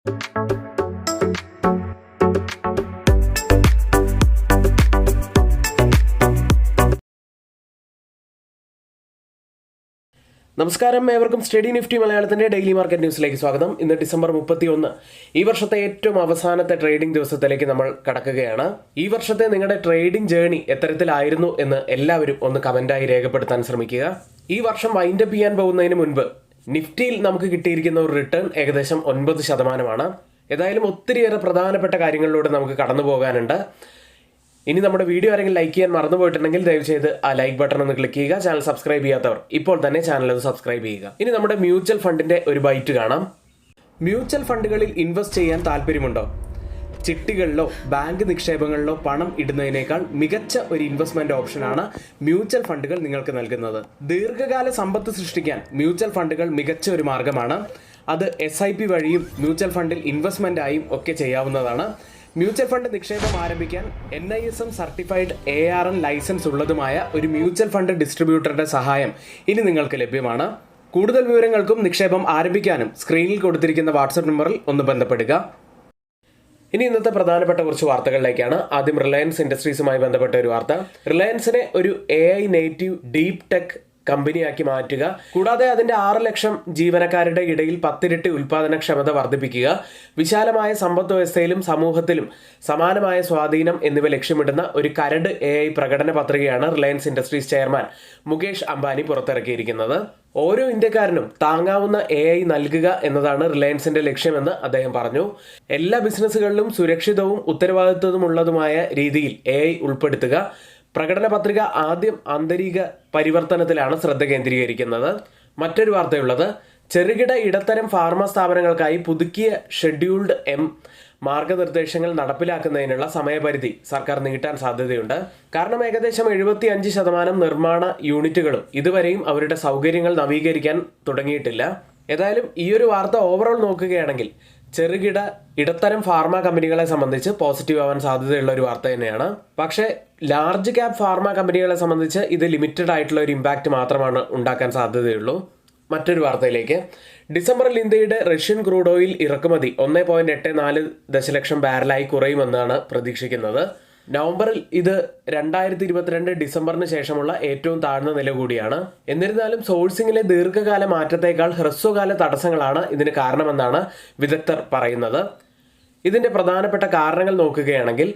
നമസ്കാരം, ഏവർക്കും study Nifty മലയാളത്തിന്റെ ഡെയിലി മാർക്കറ്റ് ന്യൂസിലേക്ക് സ്വാഗതം. ഇന്ന് ഡിസംബർ 31, ഈ വർഷത്തെ ഏറ്റവും അവസാനത്തെ ട്രേഡിംഗ് ദിവസത്തിലേക്ക് നമ്മൾ കടക്കുകയാണ്. ഈ വർഷത്തെ നിങ്ങളുടെ ട്രേഡിംഗ് ജേർണി എത്തരത്തിലായിരുന്നു എന്ന് എല്ലാവരും ഒന്ന് കമന്റായി രേഖപ്പെടുത്താൻ ശ്രമിക്കുക. ഈ വർഷം വൈൻഡപ്പ് ചെയ്യാൻ പോകുന്നതിന് മുൻപ് നിഫ്റ്റിയിൽ നമുക്ക് കിട്ടിയിരിക്കുന്ന ഒരു റിട്ടേൺ ഏകദേശം 9%. ഏതായാലും ഒത്തിരിയേറെ പ്രധാനപ്പെട്ട കാര്യങ്ങളിലൂടെ നമുക്ക് കടന്നു പോകാനുണ്ട്. ഇനി നമ്മുടെ വീഡിയോ ആരെങ്കിലും ലൈക്ക് ചെയ്യാൻ മറന്നുപോയിട്ടുണ്ടെങ്കിൽ ദയവ് ചെയ്ത് ആ ലൈക്ക് ബട്ടൺ ഒന്ന് ക്ലിക്ക് ചെയ്യുക. ചാനൽ സബ്സ്ക്രൈബ് ചെയ്യാത്തവർ ഇപ്പോൾ തന്നെ ചാനൽ ഒന്ന് സബ്സ്ക്രൈബ് ചെയ്യുക. ഇനി നമ്മുടെ മ്യൂച്വൽ ഫണ്ടിന്റെ ഒരു ബൈറ്റ് കാണാം. മ്യൂച്വൽ ഫണ്ടുകളിൽ ഇൻവെസ്റ്റ് ചെയ്യാൻ താല്പര്യമുണ്ടോ? ചിട്ടികളിലോ ബാങ്ക് നിക്ഷേപങ്ങളിലോ പണം ഇടുന്നതിനേക്കാൾ മികച്ച ഒരു ഇൻവെസ്റ്റ്മെന്റ് ഓപ്ഷനാണ് മ്യൂച്വൽ ഫണ്ടുകൾ നിങ്ങൾക്ക് നൽകുന്നത്. ദീർഘകാല സമ്പത്ത് സൃഷ്ടിക്കാൻ മ്യൂച്വൽ ഫണ്ടുകൾ മികച്ച ഒരു മാർഗമാണ്. അത് SIP വഴിയും മ്യൂച്വൽ ഫണ്ടിൽ ഇൻവെസ്റ്റ്മെന്റായും ഒക്കെ ചെയ്യാവുന്നതാണ്. മ്യൂച്വൽ ഫണ്ട് നിക്ഷേപം ആരംഭിക്കാൻ NISM സർട്ടിഫൈഡ് ARN ലൈസൻസ് ഉള്ളതുമായ ഒരു മ്യൂച്വൽ ഫണ്ട് ഡിസ്ട്രിബ്യൂട്ടറുടെ സഹായം ഇനി നിങ്ങൾക്ക് ലഭ്യമാണ്. കൂടുതൽ വിവരങ്ങൾക്കും നിക്ഷേപം ആരംഭിക്കാനും സ്ക്രീനിൽ കൊടുത്തിരിക്കുന്ന വാട്സ്ആപ്പ് നമ്പറിൽ ഒന്ന് ബന്ധപ്പെടുക. ഇനി ഇന്നത്തെ പ്രധാനപ്പെട്ട കുറച്ച് വാർത്തകളിലേക്കാണ്. ആദ്യം റിലയൻസ് ഇൻഡസ്ട്രീസുമായി ബന്ധപ്പെട്ട ഒരു വാർത്ത. റിലയൻസിനെ ഒരു AI നേറ്റീവ് ഡീപ് ടെക് കമ്പനിയാക്കി മാറ്റുക, കൂടാതെ അതിന്റെ 6 ലക്ഷം ജീവനക്കാരുടെ ഇടയിൽ 10 ഇരട്ടി ഉൽപാദനക്ഷമത വർദ്ധിപ്പിക്കുക, വിശാലമായ സമ്പദ് വ്യവസ്ഥയിലും സമൂഹത്തിലും സമാനമായ സ്വാധീനം എന്നിവ ലക്ഷ്യമിടുന്ന ഒരു കരട് AI പ്രകടന പത്രികയാണ് റിലയൻസ് ഇൻഡസ്ട്രീസ് ചെയർമാൻ മുകേഷ് അംബാനി പുറത്തിറക്കിയിരിക്കുന്നത്. ഓരോ ഇന്ത്യക്കാരനും താങ്ങാവുന്ന AI നൽകുക എന്നതാണ് റിലയൻസിന്റെ ലക്ഷ്യമെന്ന് അദ്ദേഹം പറഞ്ഞു. എല്ലാ ബിസിനസ്സുകളിലും സുരക്ഷിതവും ഉത്തരവാദിത്വമുള്ളതുമായ രീതിയിൽ AI ഉൾപ്പെടുത്തുക. പ്രകടന പത്രിക ആദ്യം ആന്തരിക പരിവർത്തനത്തിലാണ് ശ്രദ്ധ കേന്ദ്രീകരിക്കുന്നത്. മറ്റൊരു വാർത്തയുള്ളത്, ചെറുകിട ഇടത്തരം ഫാർമ സ്ഥാപനങ്ങൾക്കായി പുതുക്കിയ ഷെഡ്യൂൾഡ് M മാർഗനിർദ്ദേശങ്ങൾ നടപ്പിലാക്കുന്നതിനുള്ള സമയപരിധി സർക്കാർ നീട്ടാൻ സാധ്യതയുണ്ട്. കാരണം ഏകദേശം 75% നിർമ്മാണ യൂണിറ്റുകളും ഇതുവരെയും അവരുടെ സൗകര്യങ്ങൾ നവീകരിക്കാൻ തുടങ്ങിയിട്ടില്ല. ഏതായാലും ഈ ഒരു വാർത്ത ഓവറോൾ നോക്കുകയാണെങ്കിൽ ചെറുകിട ഇടത്തരം ഫാർമ കമ്പനികളെ സംബന്ധിച്ച് പോസിറ്റീവ് ആവാൻ സാധ്യതയുള്ള ഒരു വാർത്ത തന്നെയാണ്. പക്ഷേ ലാർജ് ക്യാപ് ഫാർമ കമ്പനികളെ സംബന്ധിച്ച് ഇത് ലിമിറ്റഡ് ആയിട്ടുള്ള ഒരു ഇമ്പാക്റ്റ് മാത്രമാണ് ഉണ്ടാക്കാൻ സാധ്യതയുള്ളൂ. മറ്റൊരു വാർത്തയിലേക്ക്. ഡിസംബറിൽ ഇന്ത്യയുടെ റഷ്യൻ ക്രൂഡ് ഓയിൽ ഇറക്കുമതി 1.84 ദശലക്ഷം ബാരലായി കുറയുമെന്നാണ് പ്രതീക്ഷിക്കുന്നത്. നവംബറിൽ ഇത് 2022 ഡിസംബറിന് ശേഷമുള്ള ഏറ്റവും താഴ്ന്ന നില കൂടിയാണ്. എന്നിരുന്നാലും സോഴ്സിംഗിലെ ദീർഘകാല മാറ്റത്തേക്കാൾ ഹ്രസ്വകാല തടസ്സങ്ങളാണ് ഇതിന് കാരണമെന്നാണ് വിദഗ്ധർ പറയുന്നത്. ഇതിന്റെ പ്രധാനപ്പെട്ട കാരണങ്ങൾ നോക്കുകയാണെങ്കിൽ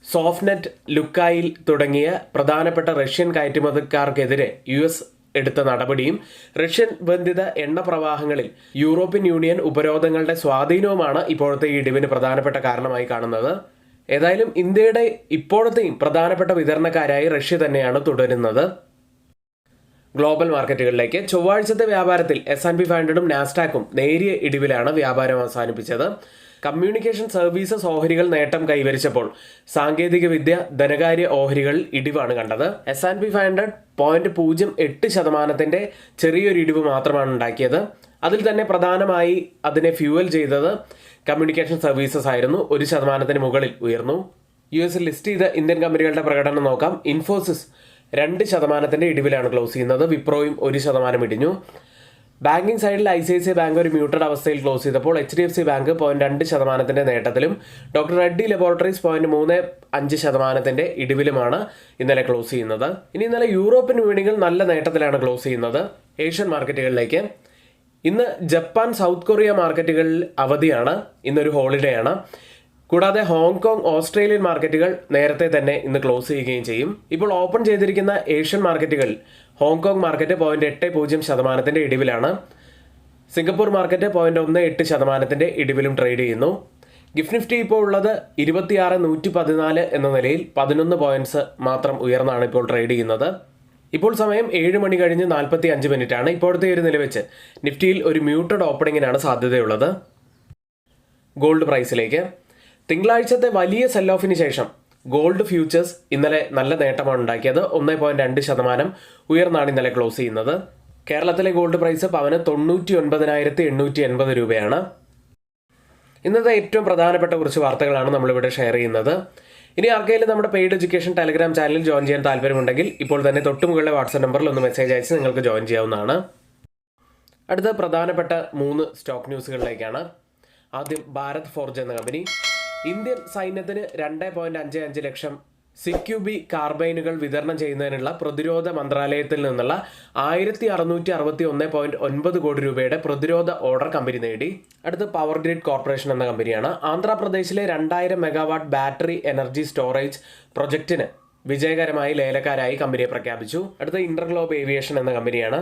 സോഫ്റ്റ്നെറ്റ്, ലുക്കായിൽ തുടങ്ങിയ പ്രധാനപ്പെട്ട റഷ്യൻ കയറ്റുമതിക്കാർക്കെതിരെ US എടുത്ത നടപടിയും റഷ്യൻ ബന്ധിത എണ്ണ പ്രവാഹങ്ങളിൽ യൂറോപ്യൻ യൂണിയൻ ഉപരോധങ്ങളുടെ സ്വാധീനവുമാണ് ഇപ്പോഴത്തെ ഈ ഇടിവിന് പ്രധാനപ്പെട്ട കാരണമായി കാണുന്നത്. ഏതായാലും ഇന്ത്യയുടെ ഇപ്പോഴത്തെയും പ്രധാനപ്പെട്ട വിതരണക്കാരായി റഷ്യ തന്നെയാണ് തുടരുന്നത്. ഗ്ലോബൽ മാർക്കറ്റുകളിലേക്ക്. ചൊവ്വാഴ്ചത്തെ വ്യാപാരത്തിൽ S&P 500-ഉം നാസ്ഡാക്കും നേരിയ ഇടിവിലാണ് വ്യാപാരം അവസാനിപ്പിച്ചത്. കമ്മ്യൂണിക്കേഷൻ സർവീസസ് ഓഹരികൾ നേട്ടം കൈവരിച്ചപ്പോൾ സാങ്കേതിക വിദ്യ, ധനകാര്യ ഓഹരികളിൽ ഇടിവാണ് കണ്ടത്. S&P 500 0.08% ചെറിയൊരു ഇടിവ് മാത്രമാണ് ഉണ്ടാക്കിയത്. അതിൽ തന്നെ പ്രധാനമായി അതിനെ ഫ്യൂവൽ ചെയ്തത് കമ്മ്യൂണിക്കേഷൻ സർവീസസ് ആയിരുന്നു. 1% മുകളിൽ ഉയർന്നു. US ലിസ്റ്റ് ചെയ്ത ഇന്ത്യൻ കമ്പനികളുടെ പ്രകടനം നോക്കാം. ഇൻഫോസിസ് 2% ഇടിവിലാണ് ക്ലോസ് ചെയ്യുന്നത്. വിപ്രോയും 1% ഇടിഞ്ഞു. ബാങ്കിങ് സൈഡിൽ ICICI ബാങ്ക് ഒരു മ്യൂട്ടഡ് അവസ്ഥയിൽ ക്ലോസ് ചെയ്തപ്പോൾ HDFC ബാങ്ക് 0.2% നേട്ടത്തിലും ഡോക്ടർ റെഡ്ഡി ലബോറട്ടറീസ് 0.35% ഇടിവിലുമാണ് ഇന്നലെ ക്ലോസ് ചെയ്യുന്നത്. ഇനി ഇന്നലെ യൂറോപ്യൻ വിപണികൾ നല്ല നേട്ടത്തിലാണ് ക്ലോസ് ചെയ്യുന്നത്. ഏഷ്യൻ മാർക്കറ്റുകളിലേക്ക്. ഇന്ന് ജപ്പാൻ, സൗത്ത് കൊറിയ മാർക്കറ്റുകളിൽ അവധിയാണ്. ഇന്നൊരു ഹോളിഡേ ആണ്. കൂടാതെ ഹോങ്കോങ്, ഓസ്ട്രേലിയൻ മാർക്കറ്റുകൾ നേരത്തെ തന്നെ ഇന്ന് ക്ലോസ് ചെയ്യുകയും ചെയ്യും. ഇപ്പോൾ ഓപ്പൺ ചെയ്തിരിക്കുന്ന ഏഷ്യൻ മാർക്കറ്റുകൾ ഹോങ്കോങ് മാർക്കറ്റ് 0.80% ഇടിവിലാണ്. സിംഗപ്പൂർ മാർക്കറ്റ് 0.18% ഇടിവിലും ട്രേഡ് ചെയ്യുന്നു. ഗിഫ്റ്റ് നിഫ്റ്റി ഇപ്പോൾ ഉള്ളത് 26,114 എന്ന നിലയിൽ 11 പോയിന്റ്സ് മാത്രം ഉയർന്നാണ് ഇപ്പോൾ ട്രേഡ് ചെയ്യുന്നത്. ഇപ്പോൾ സമയം 7 മണി കഴിഞ്ഞ് 45 മിനിറ്റാണ്. ഇപ്പോഴത്തെ ഒരു നില വെച്ച് നിഫ്റ്റിയിൽ ഒരു മ്യൂട്ടഡ് ഓപ്പണിങ്ങിനാണ് സാധ്യതയുള്ളത്. ഗോൾഡ് പ്രൈസിലേക്ക്. തിങ്കളാഴ്ചത്തെ വലിയ സെൽ ഓഫിന് ശേഷം ഗോൾഡ് ഫ്യൂച്ചേഴ്സ് ഇന്നലെ നല്ല നേട്ടമാണ് ഉണ്ടാക്കിയത്. 1.2% ഉയർന്നാണ് ഇന്നലെ ക്ലോസ് ചെയ്യുന്നത്. കേരളത്തിലെ ഗോൾഡ് പ്രൈസ് പവന് 99,880 രൂപയാണ്. ഇന്നത്തെ ഏറ്റവും പ്രധാനപ്പെട്ട കുറച്ച് വാർത്തകളാണ് നമ്മളിവിടെ ഷെയർ ചെയ്യുന്നത്. ഇനി ആർക്കെങ്കിലും നമ്മുടെ പെയ്ഡ് എഡ്യൂക്കേഷൻ ടെലഗ്രാം ചാനലിൽ ജോയിൻ ചെയ്യാൻ താല്പര്യമുണ്ടെങ്കിൽ ഇപ്പോൾ തന്നെ തൊട്ടുമുകളിലെ വാട്സ്ആപ്പ് നമ്പറിൽ ഒന്ന് മെസ്സേജ് അയച്ച് നിങ്ങൾക്ക് ജോയിൻ ചെയ്യാവുന്നതാണ്. അടുത്ത പ്രധാനപ്പെട്ട 3 സ്റ്റോക്ക് ന്യൂസുകളിലേക്കാണ്. ആദ്യം ഭാരത് ഫോർജ് എന്ന കമ്പനി. ഇന്ത്യൻ സൈന്യത്തിന് 2.55 ലക്ഷം സിക്യുബി കാർബൈനുകൾ വിതരണം ചെയ്യുന്നതിനുള്ള പ്രതിരോധ മന്ത്രാലയത്തിൽ നിന്നുള്ള 1661.9 കോടി രൂപയുടെ പ്രതിരോധ ഓർഡർ കമ്പനി നേടി. അടുത്ത് പവർ ഗ്രിഡ് കോർപ്പറേഷൻ എന്ന കമ്പനിയാണ്. ആന്ധ്രാപ്രദേശിലെ 2000 മെഗാവാട്ട് ബാറ്ററി എനർജി സ്റ്റോറേജ് പ്രൊജക്ടിന് വിജയകരമായി ലേലക്കാരായി കമ്പനിയെ പ്രഖ്യാപിച്ചു. അടുത്ത ഇന്റർഗ്ലോബ് ഏവിയേഷൻ എന്ന കമ്പനിയാണ്.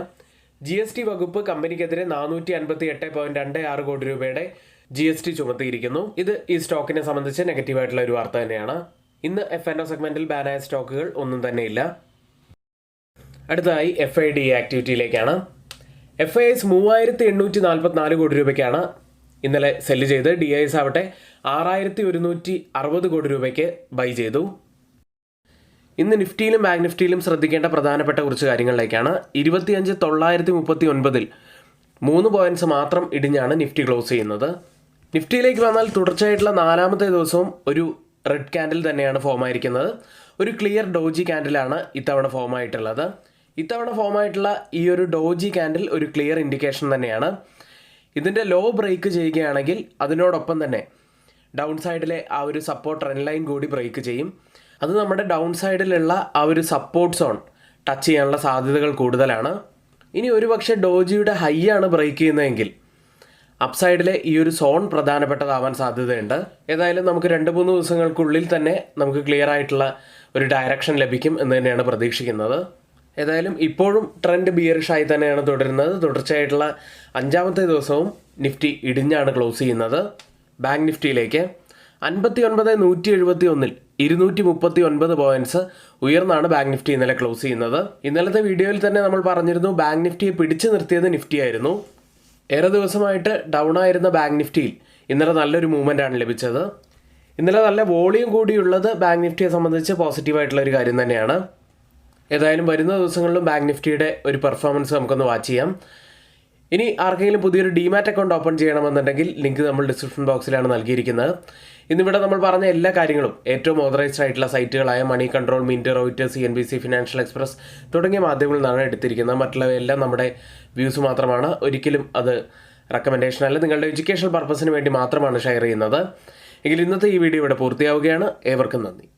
GST വകുപ്പ് കമ്പനിക്കെതിരെ 458.26 കോടി രൂപയുടെ GST ചുമത്തിയിരിക്കുന്നു. ഇത് ഈ സ്റ്റോക്കിനെ സംബന്ധിച്ച് നെഗറ്റീവായിട്ടുള്ള ഒരു വാർത്ത തന്നെയാണ്. ഇന്ന് F&O സെഗ്മെന്റിൽ ബാനായ സ്റ്റോക്കുകൾ ഒന്നും തന്നെയില്ല. അടുത്തതായി FIDE ആക്ടിവിറ്റിയിലേക്കാണ്. FIS 3844 കോടി രൂപയ്ക്കാണ് ഇന്നലെ സെല്ല് ചെയ്ത്. DIS ആവട്ടെ 6160 കോടി രൂപയ്ക്ക് ബൈ ചെയ്തു. ഇന്ന് നിഫ്റ്റിയിലും ബാങ്ക് നിഫ്റ്റിയിലും ശ്രദ്ധിക്കേണ്ട പ്രധാനപ്പെട്ട കുറച്ച് കാര്യങ്ങളിലേക്കാണ്. 25,939 3 പോയിന്റ്സ് മാത്രം ഇടിഞ്ഞാണ് നിഫ്റ്റി ക്ലോസ് ചെയ്യുന്നത്. നിഫ്റ്റിയിലേക്ക് വന്നാൽ തുടർച്ചയായിട്ടുള്ള 4ാമത്തെ ദിവസവും ഒരു റെഡ് ക്യാൻഡിൽ തന്നെയാണ് ഫോം ആയിരിക്കുന്നത്. ഒരു ക്ലിയർ ഡോജി ക്യാൻഡിലാണ് ഇത്തവണ ഫോം ആയിട്ടുള്ളത്. ഇത്തവണ ഫോം ആയിട്ടുള്ള ഈ ഒരു ഡോജി ക്യാൻഡിൽ ഒരു ക്ലിയർ ഇൻഡിക്കേഷൻ തന്നെയാണ്. ഇതിൻ്റെ ലോ ബ്രേക്ക് ചെയ്യുകയാണെങ്കിൽ അതിനോടൊപ്പം തന്നെ ഡൗൺ സൈഡിലെ ആ ഒരു സപ്പോർട്ട് ട്രെൻഡ് ലൈൻ കൂടി ബ്രേക്ക് ചെയ്യും. അത് നമ്മുടെ ഡൗൺ സൈഡിലുള്ള ആ ഒരു സപ്പോർട്ട് സോൺ ടച്ച് ചെയ്യാനുള്ള സാധ്യതകൾ കൂടുതലാണ്. ഇനി ഒരുപക്ഷെ ഡോജിയുടെ ഹൈ ആണ് ബ്രേക്ക് ചെയ്യുന്നതെങ്കിൽ അപ്സൈഡിലെ ഈ ഒരു സോൺ പ്രധാനപ്പെട്ടതാവാൻ സാധ്യതയുണ്ട്. ഏതായാലും നമുക്ക് 2-3 ദിവസങ്ങൾക്കുള്ളിൽ തന്നെ നമുക്ക് ക്ലിയർ ആയിട്ടുള്ള ഒരു ഡയറക്ഷൻ ലഭിക്കും എന്ന് തന്നെയാണ് പ്രതീക്ഷിക്കുന്നത്. ഏതായാലും ഇപ്പോഴും ട്രെൻഡ് ബിയറിഷായി തന്നെയാണ് തുടരുന്നത്. തുടർച്ചയായിട്ടുള്ള 5ാമത്തെ ദിവസവും നിഫ്റ്റി ഇടിഞ്ഞാണ് ക്ലോസ് ചെയ്യുന്നത്. ബാങ്ക് നിഫ്റ്റിയിലേക്ക് 59,171 239 പോയിന്റ്സ് ഉയർന്നാണ് ബാങ്ക് നിഫ്റ്റി ഇന്നലെ ക്ലോസ് ചെയ്യുന്നത്. ഇന്നലത്തെ വീഡിയോയിൽ തന്നെ നമ്മൾ പറഞ്ഞിരുന്നു ബാങ്ക് നിഫ്റ്റിയെ പിടിച്ചു നിർത്തിയത് നിഫ്റ്റി ആയിരുന്നു. ഏറെ ദിവസമായിട്ട് ഡൗൺ ആയിരുന്ന ബാങ്ക് നിഫ്റ്റിയിൽ ഇന്നലെ നല്ലൊരു മൂവ്മെൻ്റ് ആണ് ലഭിച്ചത്. ഇന്നലെ നല്ല വോളിയം കൂടിയുള്ളത് ബാങ്ക് നിഫ്റ്റിയെ സംബന്ധിച്ച് പോസിറ്റീവായിട്ടുള്ള ഒരു കാര്യം തന്നെയാണ്. ഏതായാലും വരുന്ന ദിവസങ്ങളിലും ബാങ്ക് നിഫ്റ്റിയുടെ ഒരു പെർഫോമൻസ് നമുക്കൊന്ന് വാച്ച് ചെയ്യാം. ഇനി ആർക്കെങ്കിലും പുതിയൊരു ഡിമാറ്റ് അക്കൗണ്ട് ഓപ്പൺ ചെയ്യണമെന്നുണ്ടെങ്കിൽ ലിങ്ക് നമ്മൾ ഡിസ്ക്രിപ്ഷൻ ബോക്സിലാണ് നൽകിയിരിക്കുന്നത്. ഇന്നിവിടെ നമ്മൾ പറഞ്ഞ എല്ലാ കാര്യങ്ങളും ഏറ്റവും ഓതറൈസ്ഡ് ആയിട്ടുള്ള സൈറ്റുകളായ Moneycontrol, Mint, Reuters, CNBC, Financial Express തുടങ്ങിയ മാധ്യമങ്ങളിൽ നിന്നാണ് എടുത്തിരിക്കുന്നത്. മറ്റുള്ളവയെല്ലാം നമ്മുടെ വ്യൂസ് മാത്രമാണ്. ഒരിക്കലും അത് റെക്കമെൻഡേഷൻ അല്ല, നിങ്ങളുടെ എഡ്യൂക്കേഷൻ പർപ്പസിന് വേണ്ടി മാത്രമാണ് ഷെയർ ചെയ്യുന്നത്. എങ്കിൽ ഇന്നത്തെ ഈ വീഡിയോ ഇവിടെ പൂർത്തിയാവുകയാണ്. ഏവർക്കും നന്ദി.